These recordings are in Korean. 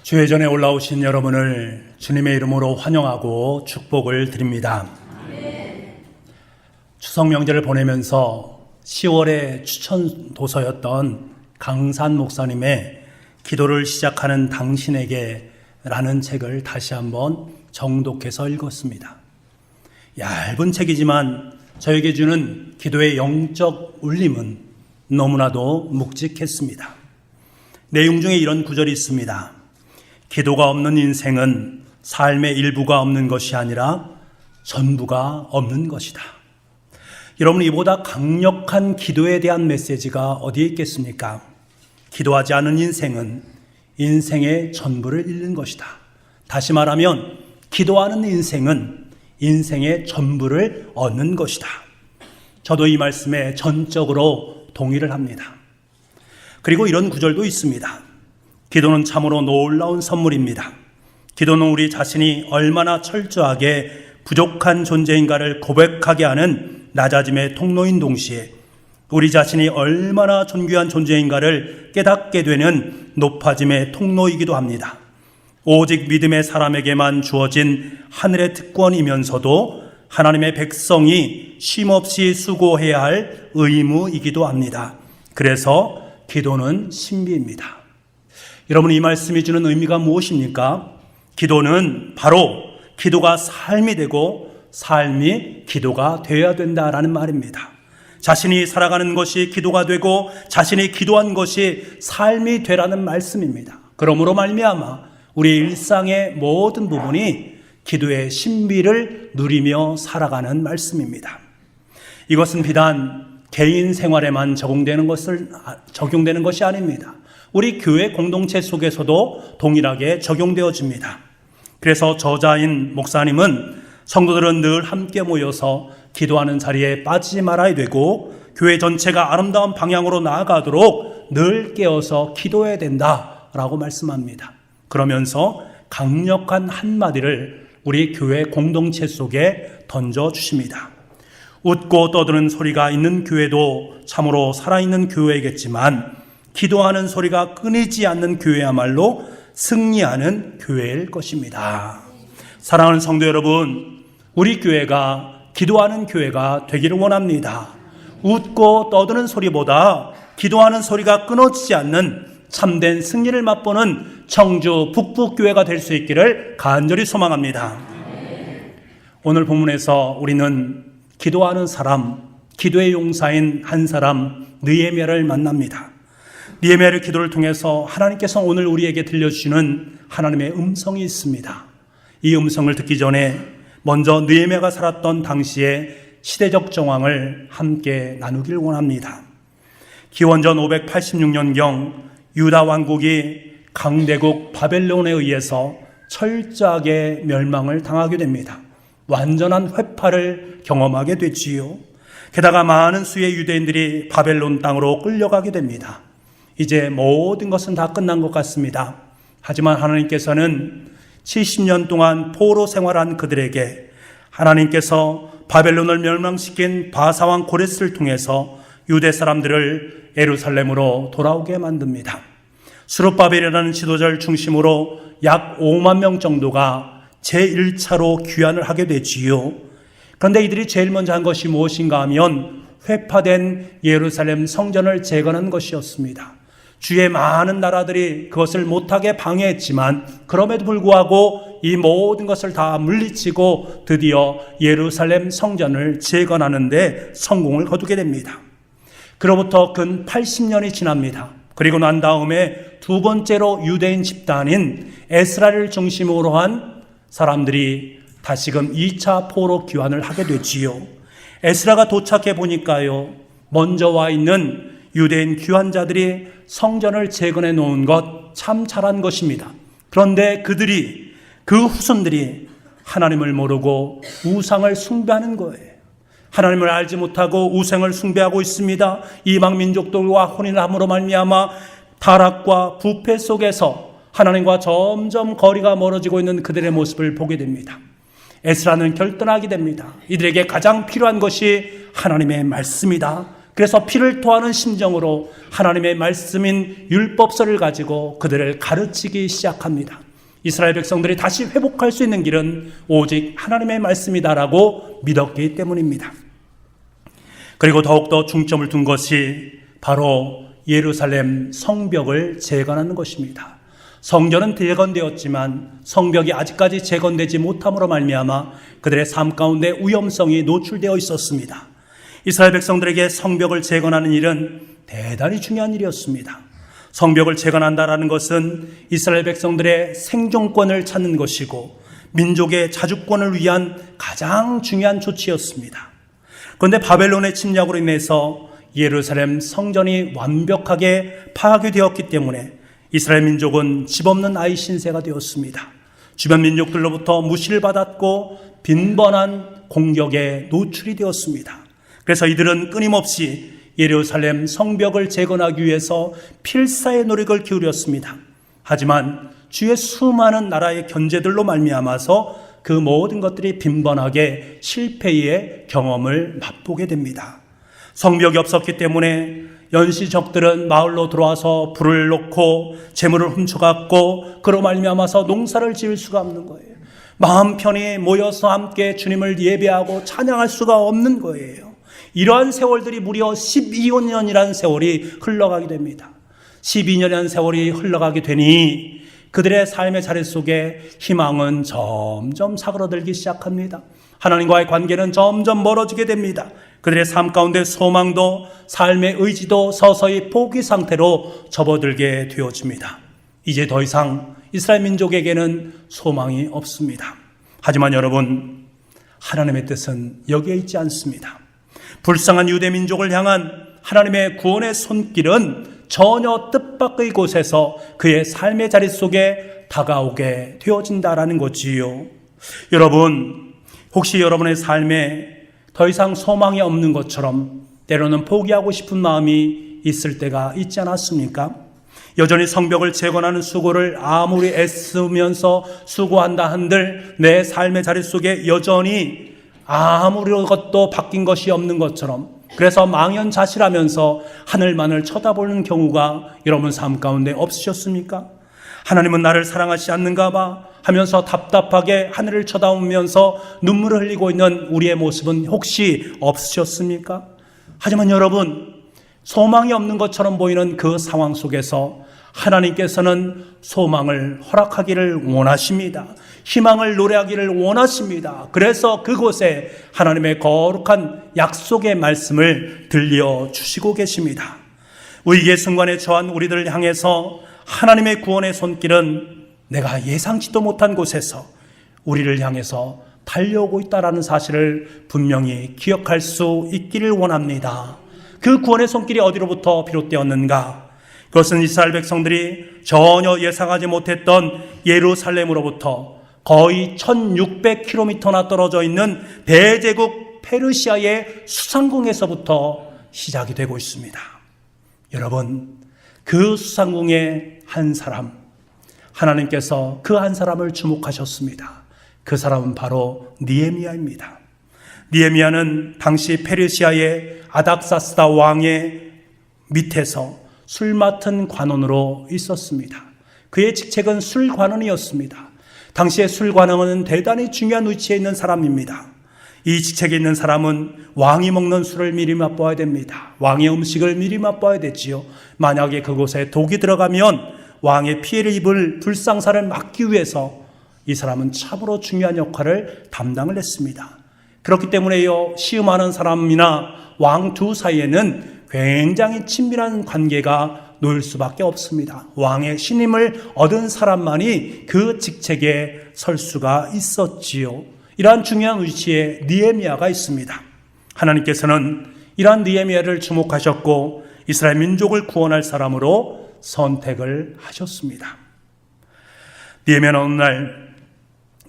주회전에 올라오신 여러분을 주님의 이름으로 환영하고 축복을 드립니다. 추석 명절을 보내면서 10월의 추천 도서였던 강산 목사님의 기도를 시작하는 당신에게 라는 책을 다시 한번 정독해서 읽었습니다. 얇은 책이지만 저에게 주는 기도의 영적 울림은 너무나도 묵직했습니다. 내용 중에 이런 구절이 있습니다. 기도가 없는 인생은 삶의 일부가 없는 것이 아니라 전부가 없는 것이다. 여러분, 이보다 강력한 기도에 대한 메시지가 어디에 있겠습니까? 기도하지 않은 인생은 인생의 전부를 잃는 것이다. 다시 말하면 기도하는 인생은 인생의 전부를 얻는 것이다. 저도 이 말씀에 전적으로 동의를 합니다. 그리고 이런 구절도 있습니다. 기도는 참으로 놀라운 선물입니다. 기도는 우리 자신이 얼마나 철저하게 부족한 존재인가를 고백하게 하는 낮아짐의 통로인 동시에 우리 자신이 얼마나 존귀한 존재인가를 깨닫게 되는 높아짐의 통로이기도 합니다. 오직 믿음의 사람에게만 주어진 하늘의 특권이면서도 하나님의 백성이 쉼없이 수고해야 할 의무이기도 합니다. 그래서 기도는 신비입니다. 여러분, 이 말씀이 주는 의미가 무엇입니까? 기도는 바로 기도가 삶이 되고 삶이 기도가 되어야 된다라는 말입니다. 자신이 살아가는 것이 기도가 되고 자신이 기도한 것이 삶이 되라는 말씀입니다. 그러므로 말미암아 우리 일상의 모든 부분이 기도의 신비를 누리며 살아가는 말씀입니다. 이것은 비단 개인 생활에만 적용되는 것이 아닙니다. 우리 교회 공동체 속에서도 동일하게 적용되어집니다. 그래서 저자인 목사님은 성도들은 늘 함께 모여서 기도하는 자리에 빠지지 말아야 되고 교회 전체가 아름다운 방향으로 나아가도록 늘 깨어서 기도해야 된다라고 말씀합니다. 그러면서 강력한 한마디를 우리 교회 공동체 속에 던져주십니다. 웃고 떠드는 소리가 있는 교회도 참으로 살아있는 교회겠지만 기도하는 소리가 끊이지 않는 교회야말로 승리하는 교회일 것입니다. 사랑하는 성도 여러분, 우리 교회가 기도하는 교회가 되기를 원합니다. 웃고 떠드는 소리보다 기도하는 소리가 끊어지지 않는 참된 승리를 맛보는 청주 북북교회가 될 수 있기를 간절히 소망합니다. 오늘 본문에서 우리는 기도하는 사람, 기도의 용사인 한 사람 느헤미야를 만납니다. 느헤미야의 기도를 통해서 하나님께서 오늘 우리에게 들려주시는 하나님의 음성이 있습니다. 이 음성을 듣기 전에 먼저 느헤미야가 살았던 당시의 시대적 정황을 함께 나누길 원합니다. 기원전 586년경 유다 왕국이 강대국 바벨론에 의해서 철저하게 멸망을 당하게 됩니다. 완전한 회파를 경험하게 되지요. 게다가 많은 수의 유대인들이 바벨론 땅으로 끌려가게 됩니다. 이제 모든 것은 다 끝난 것 같습니다. 하지만 하나님께서는 70년 동안 포로 생활한 그들에게 하나님께서 바벨론을 멸망시킨 바사왕 고레스를 통해서 유대 사람들을 예루살렘으로 돌아오게 만듭니다. 스룹바벨이라는 지도자를 중심으로 약 5만 명 정도가 제1차로 귀환을 하게 되지요. 그런데 이들이 제일 먼저 한 것이 무엇인가 하면 회파된 예루살렘 성전을 재건한 것이었습니다. 주의 많은 나라들이 그것을 못하게 방해했지만 그럼에도 불구하고 이 모든 것을 다 물리치고 드디어 예루살렘 성전을 재건하는 데 성공을 거두게 됩니다. 그로부터 근 80년이 지납니다. 그리고 난 다음에 두 번째로 유대인 집단인 에스라를 중심으로 한 사람들이 다시금 2차 포로 귀환을 하게 되지요. 에스라가 도착해 보니까요, 먼저 와 있는 유대인 귀환자들이 성전을 재건해 놓은 것 참 잘한 것입니다. 그런데 그 후손들이 하나님을 모르고 우상을 숭배하는 거예요. 하나님을 알지 못하고 우상을 숭배하고 있습니다. 이방 민족들과 혼인을 함으로 말미암아 타락과 부패 속에서 하나님과 점점 거리가 멀어지고 있는 그들의 모습을 보게 됩니다. 에스라는 결단하게 됩니다. 이들에게 가장 필요한 것이 하나님의 말씀이다. 그래서 피를 토하는 심정으로 하나님의 말씀인 율법서를 가지고 그들을 가르치기 시작합니다. 이스라엘 백성들이 다시 회복할 수 있는 길은 오직 하나님의 말씀이다라고 믿었기 때문입니다. 그리고 더욱더 중점을 둔 것이 바로 예루살렘 성벽을 재건하는 것입니다. 성전은 재건되었지만 성벽이 아직까지 재건되지 못함으로 말미암아 그들의 삶 가운데 위험성이 노출되어 있었습니다. 이스라엘 백성들에게 성벽을 재건하는 일은 대단히 중요한 일이었습니다. 성벽을 재건한다라는 것은 이스라엘 백성들의 생존권을 찾는 것이고 민족의 자주권을 위한 가장 중요한 조치였습니다. 그런데 바벨론의 침략으로 인해서 예루살렘 성전이 완벽하게 파괴되었기 때문에 이스라엘 민족은 집 없는 아이 신세가 되었습니다. 주변 민족들로부터 무시를 받았고 빈번한 공격에 노출이 되었습니다. 그래서 이들은 끊임없이 예루살렘 성벽을 재건하기 위해서 필사의 노력을 기울였습니다. 하지만 주의 수많은 나라의 견제들로 말미암아서 그 모든 것들이 빈번하게 실패의 경험을 맛보게 됩니다. 성벽이 없었기 때문에 연시적들은 마을로 들어와서 불을 놓고 재물을 훔쳐갔고 그로 말미암아서 농사를 지을 수가 없는 거예요. 마음 편히 모여서 함께 주님을 예배하고 찬양할 수가 없는 거예요. 이러한 세월들이 무려 12년이라는 세월이 흘러가게 됩니다. 12년이라는 세월이 흘러가게 되니 그들의 삶의 자리 속에 희망은 점점 사그러들기 시작합니다. 하나님과의 관계는 점점 멀어지게 됩니다. 그들의 삶 가운데 소망도 삶의 의지도 서서히 포기 상태로 접어들게 되어집니다. 이제 더 이상 이스라엘 민족에게는 소망이 없습니다. 하지만 여러분, 하나님의 뜻은 여기에 있지 않습니다. 불쌍한 유대 민족을 향한 하나님의 구원의 손길은 전혀 뜻밖의 곳에서 그의 삶의 자리 속에 다가오게 되어진다라는 거지요. 여러분, 혹시 여러분의 삶에 더 이상 소망이 없는 것처럼 때로는 포기하고 싶은 마음이 있을 때가 있지 않았습니까? 여전히 성벽을 재건하는 수고를 아무리 애쓰면서 수고한다 한들 내 삶의 자리 속에 여전히 아무것도 바뀐 것이 없는 것처럼, 그래서 망연자실하면서 하늘만을 쳐다보는 경우가 여러분 삶 가운데 없으셨습니까? 하나님은 나를 사랑하지 않는가 봐 하면서 답답하게 하늘을 쳐다보면서 눈물을 흘리고 있는 우리의 모습은 혹시 없으셨습니까? 하지만 여러분, 소망이 없는 것처럼 보이는 그 상황 속에서 하나님께서는 소망을 허락하기를 원하십니다. 희망을 노래하기를 원하십니다. 그래서 그곳에 하나님의 거룩한 약속의 말씀을 들려주시고 계십니다. 위기의 순간에 처한 우리들을 향해서 하나님의 구원의 손길은 내가 예상치도 못한 곳에서 우리를 향해서 달려오고 있다는 사실을 분명히 기억할 수 있기를 원합니다. 그 구원의 손길이 어디로부터 비롯되었는가? 그것은 이스라엘 백성들이 전혀 예상하지 못했던 예루살렘으로부터 거의 1600km나 떨어져 있는 대제국 페르시아의 수상궁에서부터 시작이 되고 있습니다. 여러분, 그 수상궁의 한 사람, 하나님께서 그 한 사람을 주목하셨습니다. 그 사람은 바로 느헤미야입니다. 느헤미야는 당시 페르시아의 아닥사스다 왕의 밑에서 술 맡은 관원으로 있었습니다. 그의 직책은 술관원이었습니다. 당시의 술관원은 대단히 중요한 위치에 있는 사람입니다. 이 직책에 있는 사람은 왕이 먹는 술을 미리 맛봐야 됩니다. 왕의 음식을 미리 맛봐야 되지요. 만약에 그곳에 독이 들어가면 왕의 피해를 입을 불상사를 막기 위해서 이 사람은 참으로 중요한 역할을 담당을 했습니다. 그렇기 때문에요, 시음하는 사람이나 왕 두 사이에는 굉장히 친밀한 관계가 놓일 수밖에 없습니다. 왕의 신임을 얻은 사람만이 그 직책에 설 수가 있었지요. 이러한 중요한 위치에 느헤미야가 있습니다. 하나님께서는 이러한 느헤미야를 주목하셨고 이스라엘 민족을 구원할 사람으로 선택을 하셨습니다. 느헤미야는 어느 날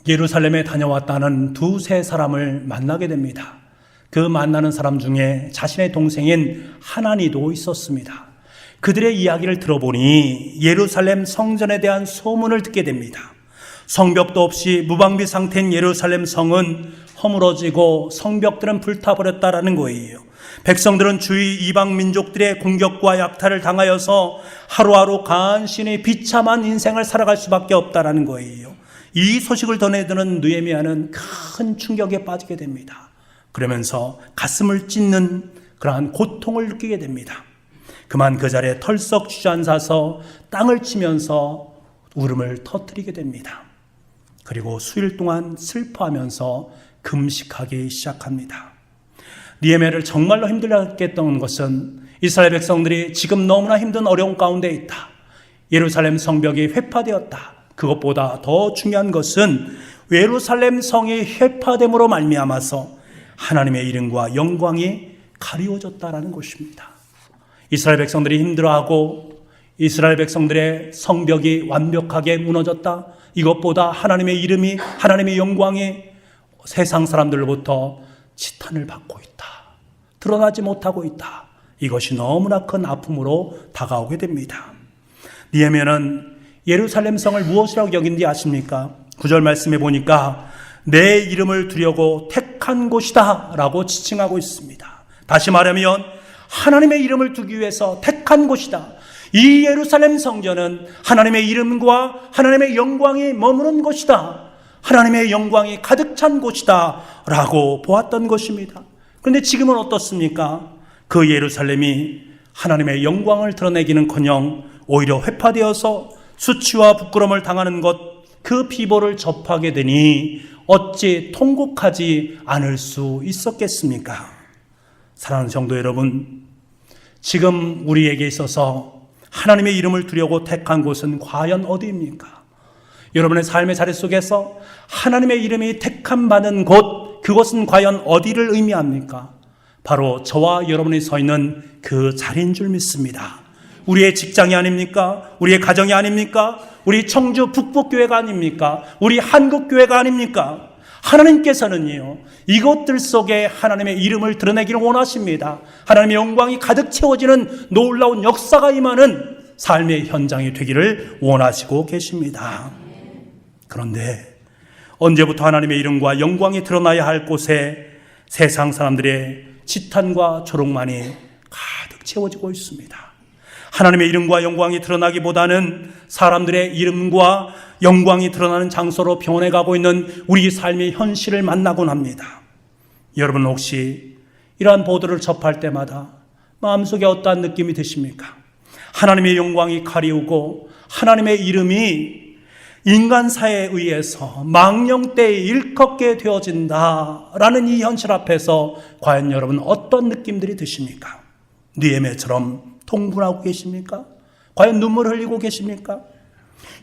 예루살렘에 다녀왔다는 두세 사람을 만나게 됩니다. 그 만나는 사람 중에 자신의 동생인 하나니도 있었습니다. 그들의 이야기를 들어보니 예루살렘 성전에 대한 소문을 듣게 됩니다. 성벽도 없이 무방비 상태인 예루살렘 성은 허물어지고 성벽들은 불타버렸다라는 거예요. 백성들은 주위 이방 민족들의 공격과 약탈을 당하여서 하루하루 간신히 비참한 인생을 살아갈 수밖에 없다라는 거예요. 이 소식을 전해드는 느헤미야는 큰 충격에 빠지게 됩니다. 그러면서 가슴을 찢는 그러한 고통을 느끼게 됩니다. 그만 그 자리에 털썩 주저앉아서 땅을 치면서 울음을 터뜨리게 됩니다. 그리고 수일 동안 슬퍼하면서 금식하기 시작합니다. 느헤미야를 정말로 힘들게 했던 것은 이스라엘 백성들이 지금 너무나 힘든 어려움 가운데 있다. 예루살렘 성벽이 회파되었다. 그것보다 더 중요한 것은 예루살렘 성이 회파됨으로 말미암아서 하나님의 이름과 영광이 가리워졌다라는 것입니다. 이스라엘 백성들이 힘들어하고 이스라엘 백성들의 성벽이 완벽하게 무너졌다. 이것보다 하나님의 이름이, 하나님의 영광이 세상 사람들로부터 지탄을 받고 있다. 드러나지 못하고 있다. 이것이 너무나 큰 아픔으로 다가오게 됩니다. 느헤미야는 예루살렘 성을 무엇이라고 여긴지 아십니까? 9절 말씀에 보니까 내 이름을 두려고 택한 곳이다 라고 지칭하고 있습니다. 다시 말하면 하나님의 이름을 두기 위해서 택한 곳이다. 이 예루살렘 성전은 하나님의 이름과 하나님의 영광이 머무는 곳이다. 하나님의 영광이 가득 찬 곳이다 라고 보았던 것입니다. 그런데 지금은 어떻습니까? 그 예루살렘이 하나님의 영광을 드러내기는커녕 오히려 회파되어서 수치와 부끄러움을 당하는 것, 그 비보를 접하게 되니 어찌 통곡하지 않을 수 있었겠습니까? 사랑하는 성도 여러분, 지금 우리에게 있어서 하나님의 이름을 두려고 택한 곳은 과연 어디입니까? 여러분의 삶의 자리 속에서 하나님의 이름이 택함 받은 곳, 그곳은 과연 어디를 의미합니까? 바로 저와 여러분이 서 있는 그 자리인 줄 믿습니다. 우리의 직장이 아닙니까? 우리의 가정이 아닙니까? 우리 청주 북북교회가 아닙니까? 우리 한국교회가 아닙니까? 하나님께서는요, 이것들 속에 하나님의 이름을 드러내기를 원하십니다. 하나님의 영광이 가득 채워지는 놀라운 역사가 임하는 삶의 현장이 되기를 원하시고 계십니다. 그런데 언제부터 하나님의 이름과 영광이 드러나야 할 곳에 세상 사람들의 지탄과 조롱만이 가득 채워지고 있습니다. 하나님의 이름과 영광이 드러나기보다는 사람들의 이름과 영광이 드러나는 장소로 변해가고 있는 우리 삶의 현실을 만나곤 합니다. 여러분 혹시 이러한 보도를 접할 때마다 마음속에 어떠한 느낌이 드십니까? 하나님의 영광이 가리우고 하나님의 이름이 인간사에 의해서 망령되이 일컫게 되어진다라는 이 현실 앞에서 과연 여러분 어떤 느낌들이 드십니까? 느헤미야처럼 통분하고 계십니까? 과연 눈물을 흘리고 계십니까?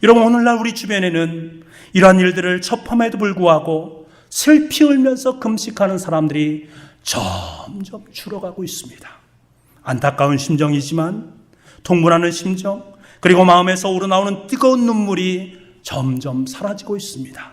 여러분, 오늘날 우리 주변에는 이러한 일들을 접함에도 불구하고 슬피 울면서 금식하는 사람들이 점점 줄어가고 있습니다. 안타까운 심정이지만 통분하는 심정, 그리고 마음에서 우러나오는 뜨거운 눈물이 점점 사라지고 있습니다.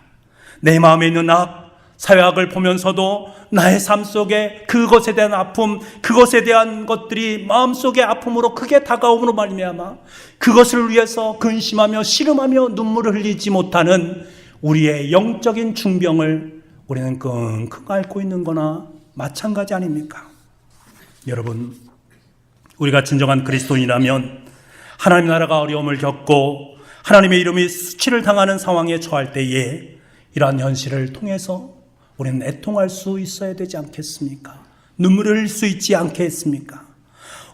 내 마음에 있는 악, 사회악을 보면서도 나의 삶 속에 그것에 대한 아픔, 그것에 대한 것들이 마음속의 아픔으로 크게 다가옴으로 말미암아 그것을 위해서 근심하며 씨름하며 눈물을 흘리지 못하는 우리의 영적인 중병을 우리는 끙끙 앓고 있는 거나 마찬가지 아닙니까? 여러분, 우리가 진정한 그리스도인이라면 하나님 나라가 어려움을 겪고 하나님의 이름이 수치를 당하는 상황에 처할 때에 이러한 현실을 통해서 우리는 애통할 수 있어야 되지 않겠습니까? 눈물을 흘릴 수 있지 않겠습니까?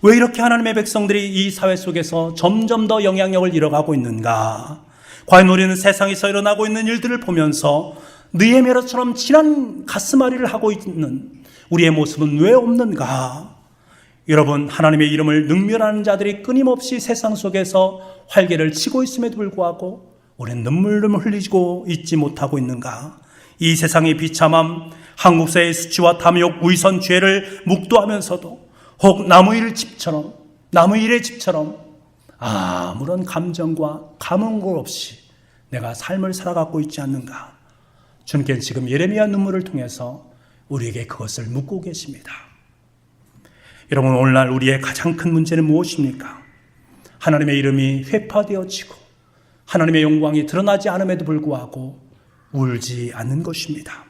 왜 이렇게 하나님의 백성들이 이 사회 속에서 점점 더 영향력을 잃어가고 있는가? 과연 우리는 세상에서 일어나고 있는 일들을 보면서 느헤미야처럼 진한 가슴앓이를 하고 있는 우리의 모습은 왜 없는가? 여러분, 하나님의 이름을 능멸하는 자들이 끊임없이 세상 속에서 활개를 치고 있음에도 불구하고 우리는 눈물을 흘리고 있지 못하고 있는가? 이 세상의 비참함, 한국사의 수치와 탐욕, 위선, 죄를 묵도하면서도 혹 나무일의 집처럼 아무런 감정과 감흥도 없이 내가 삶을 살아가고 있지 않는가? 주님께는 지금 예레미야 눈물을 통해서 우리에게 그것을 묻고 계십니다. 여러분, 오늘날 우리의 가장 큰 문제는 무엇입니까? 하나님의 이름이 회파되어지고 하나님의 영광이 드러나지 않음에도 불구하고 울지 않는 것입니다.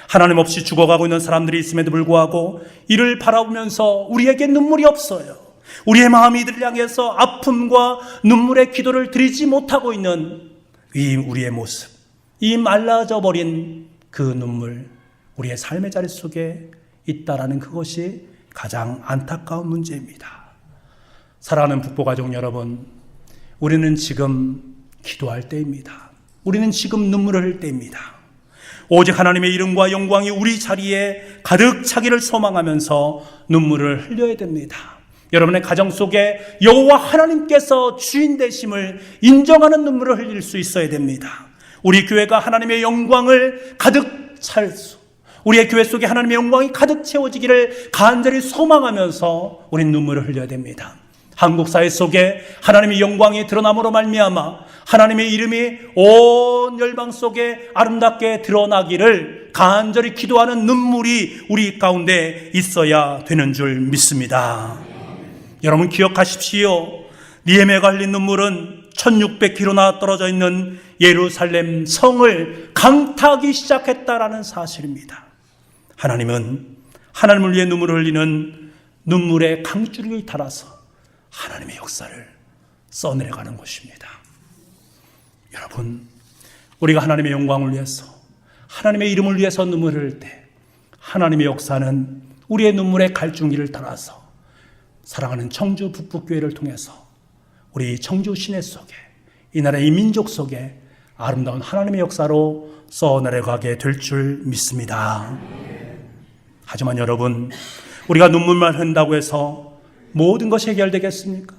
하나님 없이 죽어가고 있는 사람들이 있음에도 불구하고 이를 바라보면서 우리에게 눈물이 없어요. 우리의 마음이 이들을 향해서 아픔과 눈물의 기도를 드리지 못하고 있는 이 우리의 모습, 이 말라져 버린 그 눈물, 우리의 삶의 자리 속에 있다라는 그것이 가장 안타까운 문제입니다. 사랑하는 북보가족 여러분, 우리는 지금 기도할 때입니다. 우리는 지금 눈물을 흘릴 때입니다. 오직 하나님의 이름과 영광이 우리 자리에 가득 차기를 소망하면서 눈물을 흘려야 됩니다. 여러분의 가정 속에 여호와 하나님께서 주인 되심을 인정하는 눈물을 흘릴 수 있어야 됩니다. 우리 교회가 하나님의 영광을 가득 찰 수, 우리의 교회 속에 하나님의 영광이 가득 채워지기를 간절히 소망하면서 우린 눈물을 흘려야 됩니다. 한국 사회 속에 하나님의 영광이 드러남으로 말미암아 하나님의 이름이 온 열방 속에 아름답게 드러나기를 간절히 기도하는 눈물이 우리 가운데 있어야 되는 줄 믿습니다. 여러분 기억하십시오. 니에미아가 흘린 눈물은 1600km나 떨어져 있는 예루살렘 성을 강타하기 시작했다라는 사실입니다. 하나님은 하나님을 위해 눈물을 흘리는 눈물의 강줄기를 따라서 하나님의 역사를 써내려가는 것입니다. 여러분, 우리가 하나님의 영광을 위해서, 하나님의 이름을 위해서 눈물을 흘릴 때 하나님의 역사는 우리의 눈물의 갈줄기를 따라서 사랑하는 청주 북북교회를 통해서 우리 청주 시내 속에, 이 나라의 민족 속에 아름다운 하나님의 역사로 써내려가게 될 줄 믿습니다. 하지만 여러분, 우리가 눈물만 흘린다고 해서 모든 것이 해결되겠습니까?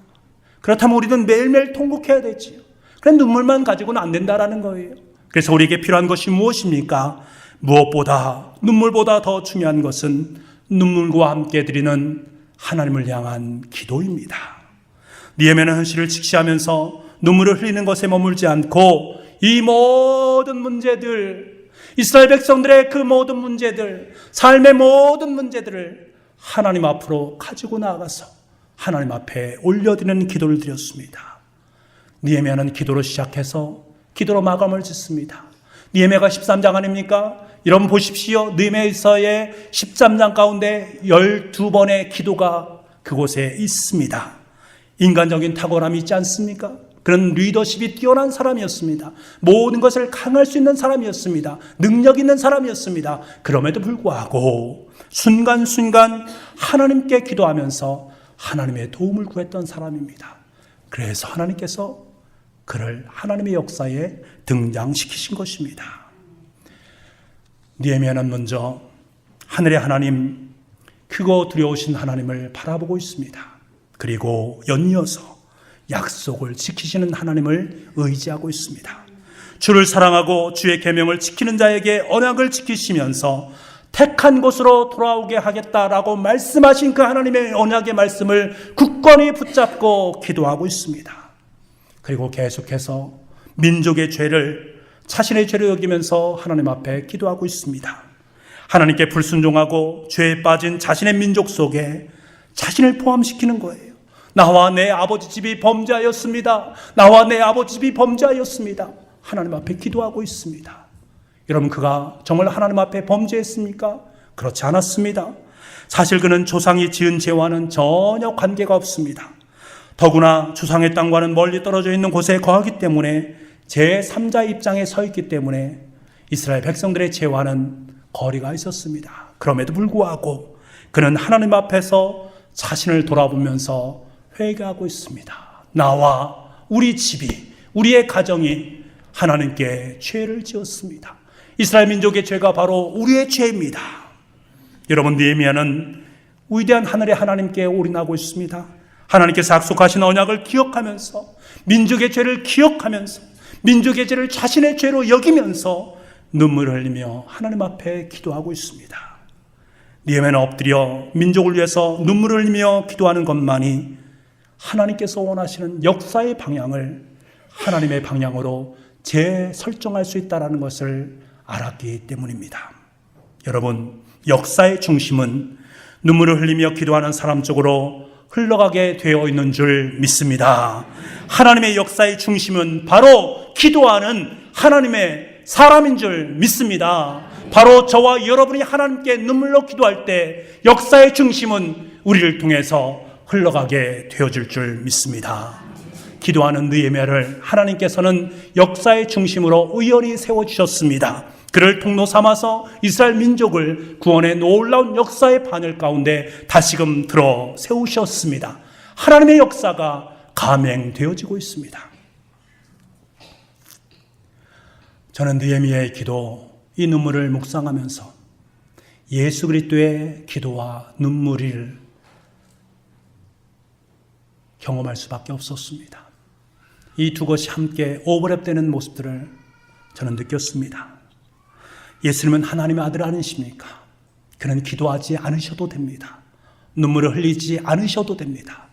그렇다면 우리는 매일매일 통곡해야 되지요. 그런 눈물만 가지고는 안 된다라는 거예요. 그래서 우리에게 필요한 것이 무엇입니까? 무엇보다, 눈물보다 더 중요한 것은 눈물과 함께 드리는 하나님을 향한 기도입니다. 니에미아는 현실을 직시하면서 눈물을 흘리는 것에 머물지 않고 이 모든 문제들, 이스라엘 백성들의 그 모든 문제들, 삶의 모든 문제들을 하나님 앞으로 가지고 나아가서 하나님 앞에 올려드리는 기도를 드렸습니다. 니에미아는 기도로 시작해서 기도로 마감을 짓습니다. 니에미아가 13장 아닙니까? 여러분 보십시오. 느헤미야서의 13장 가운데 12번의 기도가 그곳에 있습니다. 인간적인 탁월함이 있지 않습니까? 그런 리더십이 뛰어난 사람이었습니다. 모든 것을 강할 수 있는 사람이었습니다. 능력 있는 사람이었습니다. 그럼에도 불구하고 순간순간 하나님께 기도하면서 하나님의 도움을 구했던 사람입니다. 그래서 하나님께서 그를 하나님의 역사에 등장시키신 것입니다. 니에미아는 먼저 하늘의 하나님, 크고 두려우신 하나님을 바라보고 있습니다. 그리고 연이어서 약속을 지키시는 하나님을 의지하고 있습니다. 주를 사랑하고 주의 계명을 지키는 자에게 언약을 지키시면서 택한 곳으로 돌아오게 하겠다라고 말씀하신 그 하나님의 언약의 말씀을 굳건히 붙잡고 기도하고 있습니다. 그리고 계속해서 민족의 죄를 자신의 죄로 여기면서 하나님 앞에 기도하고 있습니다. 하나님께 불순종하고 죄에 빠진 자신의 민족 속에 자신을 포함시키는 거예요. 나와 내 아버지 집이 범죄하였습니다. 나와 내 아버지 집이 범죄하였습니다. 하나님 앞에 기도하고 있습니다. 여러분, 그가 정말 하나님 앞에 범죄했습니까? 그렇지 않았습니다. 사실 그는 조상이 지은 죄와는 전혀 관계가 없습니다. 더구나 조상의 땅과는 멀리 떨어져 있는 곳에 거하기 때문에 제3자의 입장에 서 있기 때문에 이스라엘 백성들의 죄와는 거리가 있었습니다. 그럼에도 불구하고 그는 하나님 앞에서 자신을 돌아보면서 회개하고 있습니다. 나와 우리 집이, 우리의 가정이 하나님께 죄를 지었습니다. 이스라엘 민족의 죄가 바로 우리의 죄입니다. 여러분, 느헤미야는 위대한 하늘의 하나님께 올인하고 있습니다. 하나님께서 약속하신 언약을 기억하면서, 민족의 죄를 기억하면서, 민족의 죄를 자신의 죄로 여기면서 눈물을 흘리며 하나님 앞에 기도하고 있습니다. 느헤미야는 엎드려 민족을 위해서 눈물을 흘리며 기도하는 것만이 하나님께서 원하시는 역사의 방향을 하나님의 방향으로 재설정할 수 있다는 것을 알았기 때문입니다. 여러분, 역사의 중심은 눈물을 흘리며 기도하는 사람 쪽으로 흘러가게 되어 있는 줄 믿습니다. 하나님의 역사의 중심은 바로 기도하는 하나님의 사람인 줄 믿습니다. 바로 저와 여러분이 하나님께 눈물로 기도할 때 역사의 중심은 우리를 통해서 흘러가게 되어질 줄 믿습니다. 기도하는 느헤미야를 하나님께서는 역사의 중심으로 의연히 세워주셨습니다. 그를 통로 삼아서 이스라엘 민족을 구원의 놀라운 역사의 바늘 가운데 다시금 들어 세우셨습니다. 하나님의 역사가 감행되어지고 있습니다. 저는 느헤미야의 기도, 이 눈물을 묵상하면서 예수 그리스도의 기도와 눈물을 경험할 수밖에 없었습니다. 이 두 것이 함께 오버랩되는 모습들을 저는 느꼈습니다. 예수님은 하나님의 아들 아니십니까? 그는 기도하지 않으셔도 됩니다. 눈물을 흘리지 않으셔도 됩니다.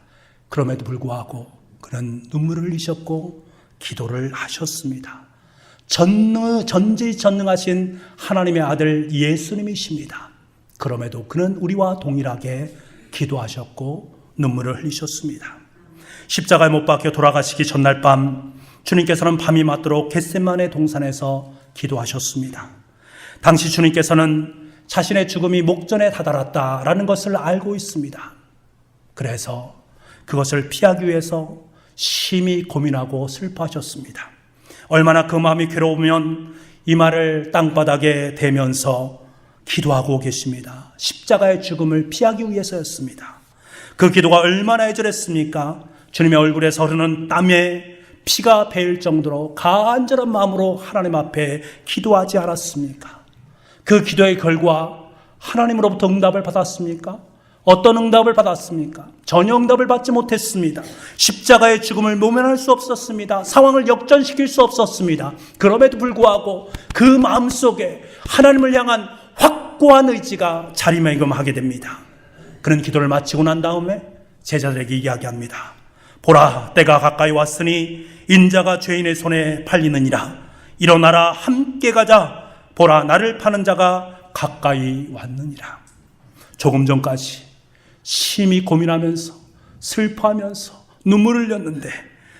그럼에도 불구하고 그는 눈물을 흘리셨고 기도를 하셨습니다. 전지전능하신 하나님의 아들 예수님이십니다. 그럼에도 그는 우리와 동일하게 기도하셨고 눈물을 흘리셨습니다. 십자가에 못 박혀 돌아가시기 전날 밤 주님께서는 밤이 맞도록 겟세마네 동산에서 기도하셨습니다. 당시 주님께서는 자신의 죽음이 목전에 다다랐다라는 것을 알고 있습니다. 그래서 그것을 피하기 위해서 심히 고민하고 슬퍼하셨습니다. 얼마나 그 마음이 괴로우면 이 말을 땅바닥에 대면서 기도하고 계십니다. 십자가의 죽음을 피하기 위해서였습니다. 그 기도가 얼마나 애절했습니까? 주님의 얼굴에서 흐르는 땀에 피가 배일 정도로 간절한 마음으로 하나님 앞에 기도하지 않았습니까? 그 기도의 결과 하나님으로부터 응답을 받았습니까? 어떤 응답을 받았습니까? 전혀 응답을 받지 못했습니다. 십자가의 죽음을 모면할 수 없었습니다. 상황을 역전시킬 수 없었습니다. 그럼에도 불구하고 그 마음속에 하나님을 향한 확고한 의지가 자리매김하게 됩니다. 그런 기도를 마치고 난 다음에 제자들에게 이야기합니다. 보라, 때가 가까이 왔으니 인자가 죄인의 손에 팔리느니라. 일어나라, 함께 가자. 보라, 나를 파는 자가 가까이 왔느니라. 조금 전까지 심히 고민하면서 슬퍼하면서 눈물을 흘렸는데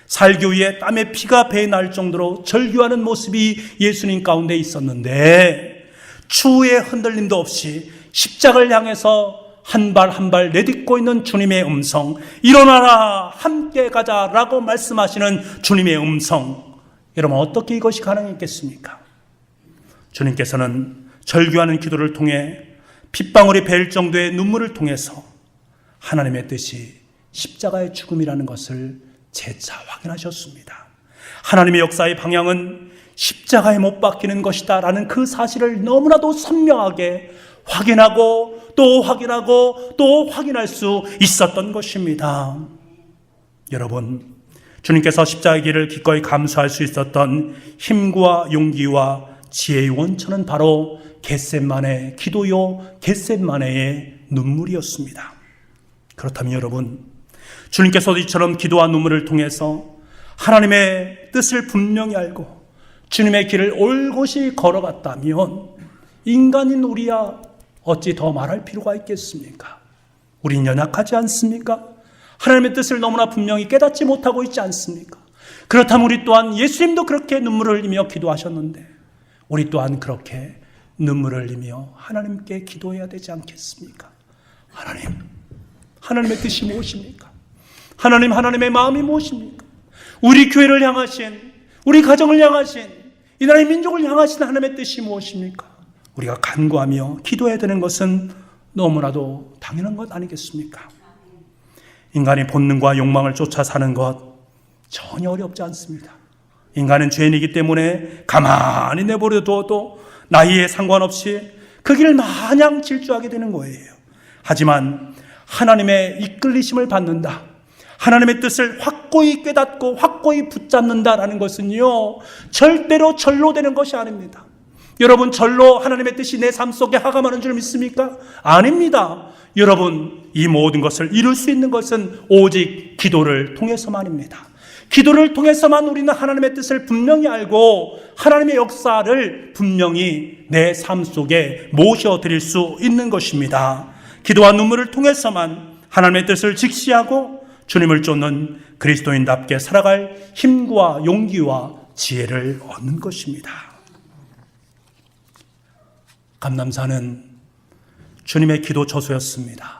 살기 위해 땀에 피가 배날 정도로 절규하는 모습이 예수님 가운데 있었는데 추후에 흔들림도 없이 십자가를 향해서 한 발 한 발 내딛고 있는 주님의 음성, 일어나라, 함께 가자라고 말씀하시는 주님의 음성, 여러분 어떻게 이것이 가능했겠습니까? 주님께서는 절규하는 기도를 통해 핏방울이 배일 정도의 눈물을 통해서 하나님의 뜻이 십자가의 죽음이라는 것을 재차 확인하셨습니다. 하나님의 역사의 방향은 십자가에 못 박히는 것이다 라는 그 사실을 너무나도 선명하게 확인하고 또 확인하고 또 확인할 수 있었던 것입니다. 여러분, 주님께서 십자가의 길을 기꺼이 감수할 수 있었던 힘과 용기와 지혜의 원천은 바로 겟세마네 기도요, 겟세마네의 눈물이었습니다. 그렇다면 여러분, 주님께서도 이처럼 기도와 눈물을 통해서 하나님의 뜻을 분명히 알고 주님의 길을 올곧이 걸어갔다면 인간인 우리야 어찌 더 말할 필요가 있겠습니까? 우린 연약하지 않습니까? 하나님의 뜻을 너무나 분명히 깨닫지 못하고 있지 않습니까? 그렇다면 우리 또한 예수님도 그렇게 눈물을 흘리며 기도하셨는데 우리 또한 그렇게 눈물을 흘리며 하나님께 기도해야 되지 않겠습니까? 하나님의 뜻이 무엇입니까? 하나님의 마음이 무엇입니까? 우리 교회를 향하신, 우리 가정을 향하신, 이 나라의 민족을 향하신 하나님의 뜻이 무엇입니까? 우리가 간구하며 기도해야 되는 것은 너무나도 당연한 것 아니겠습니까? 인간의 본능과 욕망을 쫓아 사는 것 전혀 어렵지 않습니다. 인간은 죄인이기 때문에 가만히 내버려 두어도 나이에 상관없이 그 길을 마냥 질주하게 되는 거예요. 하지만 하나님의 이끌리심을 받는다, 하나님의 뜻을 확고히 깨닫고 확고히 붙잡는다라는 것은요, 절대로 절로 되는 것이 아닙니다. 여러분, 절로 하나님의 뜻이 내 삶 속에 하감하는 줄 믿습니까? 아닙니다. 여러분, 이 모든 것을 이룰 수 있는 것은 오직 기도를 통해서만입니다. 기도를 통해서만 우리는 하나님의 뜻을 분명히 알고 하나님의 역사를 분명히 내 삶 속에 모셔드릴 수 있는 것입니다. 기도와 눈물을 통해서만 하나님의 뜻을 직시하고 주님을 쫓는 그리스도인답게 살아갈 힘과 용기와 지혜를 얻는 것입니다. 감람산은 주님의 기도 저수였습니다.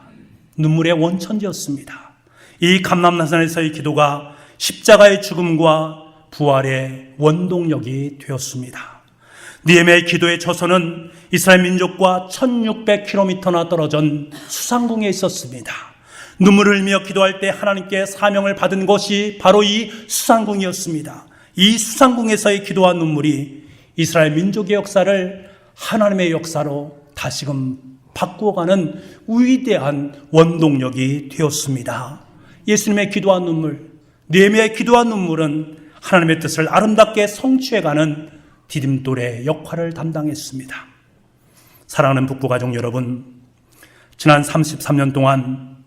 눈물의 원천지였습니다. 이 감람산에서의 기도가 십자가의 죽음과 부활의 원동력이 되었습니다. 느헤미야의 기도의 저서는 이스라엘 민족과 1600km나 떨어진 수상궁에 있었습니다. 눈물을 흘리며 기도할 때 하나님께 사명을 받은 것이 바로 이 수상궁이었습니다. 이 수상궁에서의 기도와 눈물이 이스라엘 민족의 역사를 하나님의 역사로 다시금 바꾸어가는 위대한 원동력이 되었습니다. 예수님의 기도와 눈물, 느헤미야의 기도와 눈물은 하나님의 뜻을 아름답게 성취해가는 디딤돌의 역할을 담당했습니다. 사랑하는 북부가족 여러분, 지난 33년 동안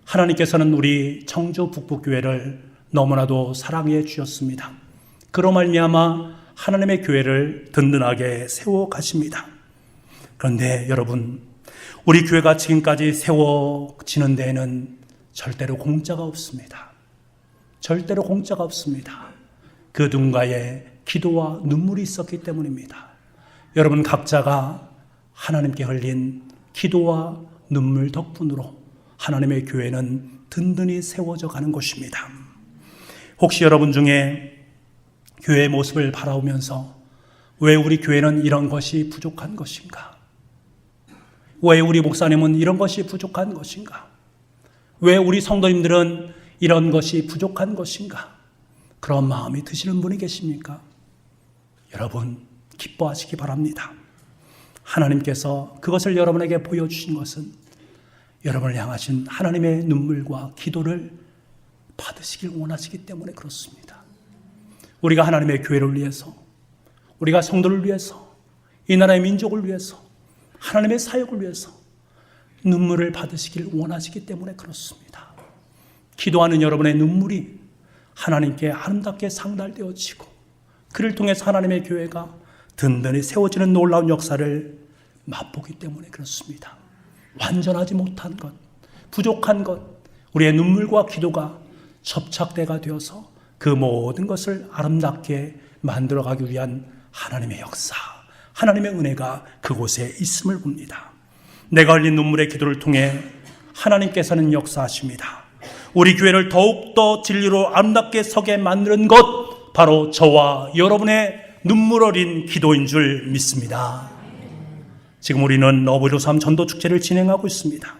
하나님께서는 우리 청주 북부교회를 너무나도 사랑해 주셨습니다. 그로 말미암아 하나님의 교회를 든든하게 세워가십니다. 그런데 여러분, 우리 교회가 지금까지 세워지는 데에는 절대로 공짜가 없습니다. 절대로 공짜가 없습니다. 그 누군가의 기도와 눈물이 있었기 때문입니다. 여러분 각자가 하나님께 흘린 기도와 눈물 덕분으로 하나님의 교회는 든든히 세워져 가는 것입니다. 혹시 여러분 중에 교회의 모습을 바라보면서 왜 우리 교회는 이런 것이 부족한 것인가? 왜 우리 목사님은 이런 것이 부족한 것인가? 왜 우리 성도님들은 이런 것이 부족한 것인가? 그런 마음이 드시는 분이 계십니까? 여러분 기뻐하시기 바랍니다. 하나님께서 그것을 여러분에게 보여주신 것은 여러분을 향하신 하나님의 눈물과 기도를 받으시길 원하시기 때문에 그렇습니다. 우리가 하나님의 교회를 위해서, 우리가 성도를 위해서, 이 나라의 민족을 위해서, 하나님의 사역을 위해서 눈물을 받으시길 원하시기 때문에 그렇습니다. 기도하는 여러분의 눈물이 하나님께 아름답게 상달되어지고 그를 통해서 하나님의 교회가 든든히 세워지는 놀라운 역사를 맛보기 때문에 그렇습니다. 완전하지 못한 것, 부족한 것, 우리의 눈물과 기도가 접착대가 되어서 그 모든 것을 아름답게 만들어가기 위한 하나님의 역사, 하나님의 은혜가 그곳에 있음을 봅니다. 내가 흘린 눈물의 기도를 통해 하나님께서는 역사하십니다. 우리 교회를 더욱더 진리로 아름답게 서게 만드는 것, 바로 저와 여러분의 눈물 어린 기도인 줄 믿습니다. 지금 우리는 러브로삼 전도축제를 진행하고 있습니다.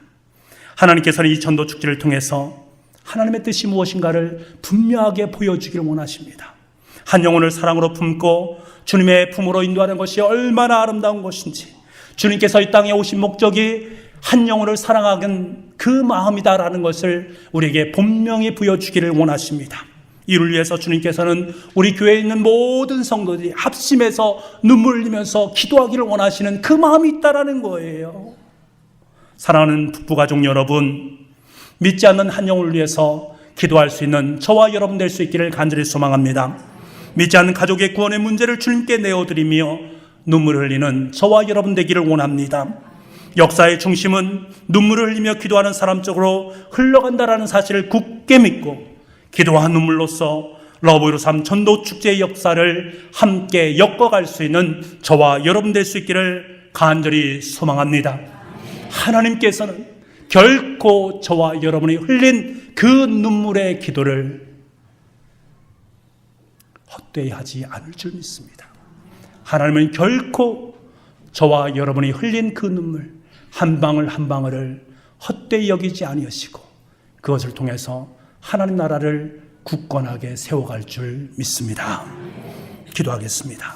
하나님께서는 이 전도축제를 통해서 하나님의 뜻이 무엇인가를 분명하게 보여주기를 원하십니다. 한 영혼을 사랑으로 품고 주님의 품으로 인도하는 것이 얼마나 아름다운 것인지, 주님께서 이 땅에 오신 목적이 한 영혼을 사랑하는 그 마음이다라는 것을 우리에게 분명히 보여주기를 원하십니다. 이를 위해서 주님께서는 우리 교회에 있는 모든 성도들이 합심해서 눈물 흘리면서 기도하기를 원하시는 그 마음이 있다라는 거예요. 사랑하는 북부가족 여러분, 믿지 않는 한 영혼을 위해서 기도할 수 있는 저와 여러분 될 수 있기를 간절히 소망합니다. 믿지 않는 가족의 구원의 문제를 주님께 내어드리며 눈물을 흘리는 저와 여러분 되기를 원합니다. 역사의 중심은 눈물을 흘리며 기도하는 사람 쪽으로 흘러간다라는 사실을 굳게 믿고 기도와 눈물로써 러브로삼 전도축제의 역사를 함께 엮어갈 수 있는 저와 여러분 될 수 있기를 간절히 소망합니다. 하나님께서는 결코 저와 여러분이 흘린 그 눈물의 기도를 헛되이 하지 않을 줄 믿습니다. 하나님은 결코 저와 여러분이 흘린 그 눈물 한 방울 한 방울을 헛되이 여기지 아니하시고 그것을 통해서 하나님 나라를 굳건하게 세워갈 줄 믿습니다. 기도하겠습니다.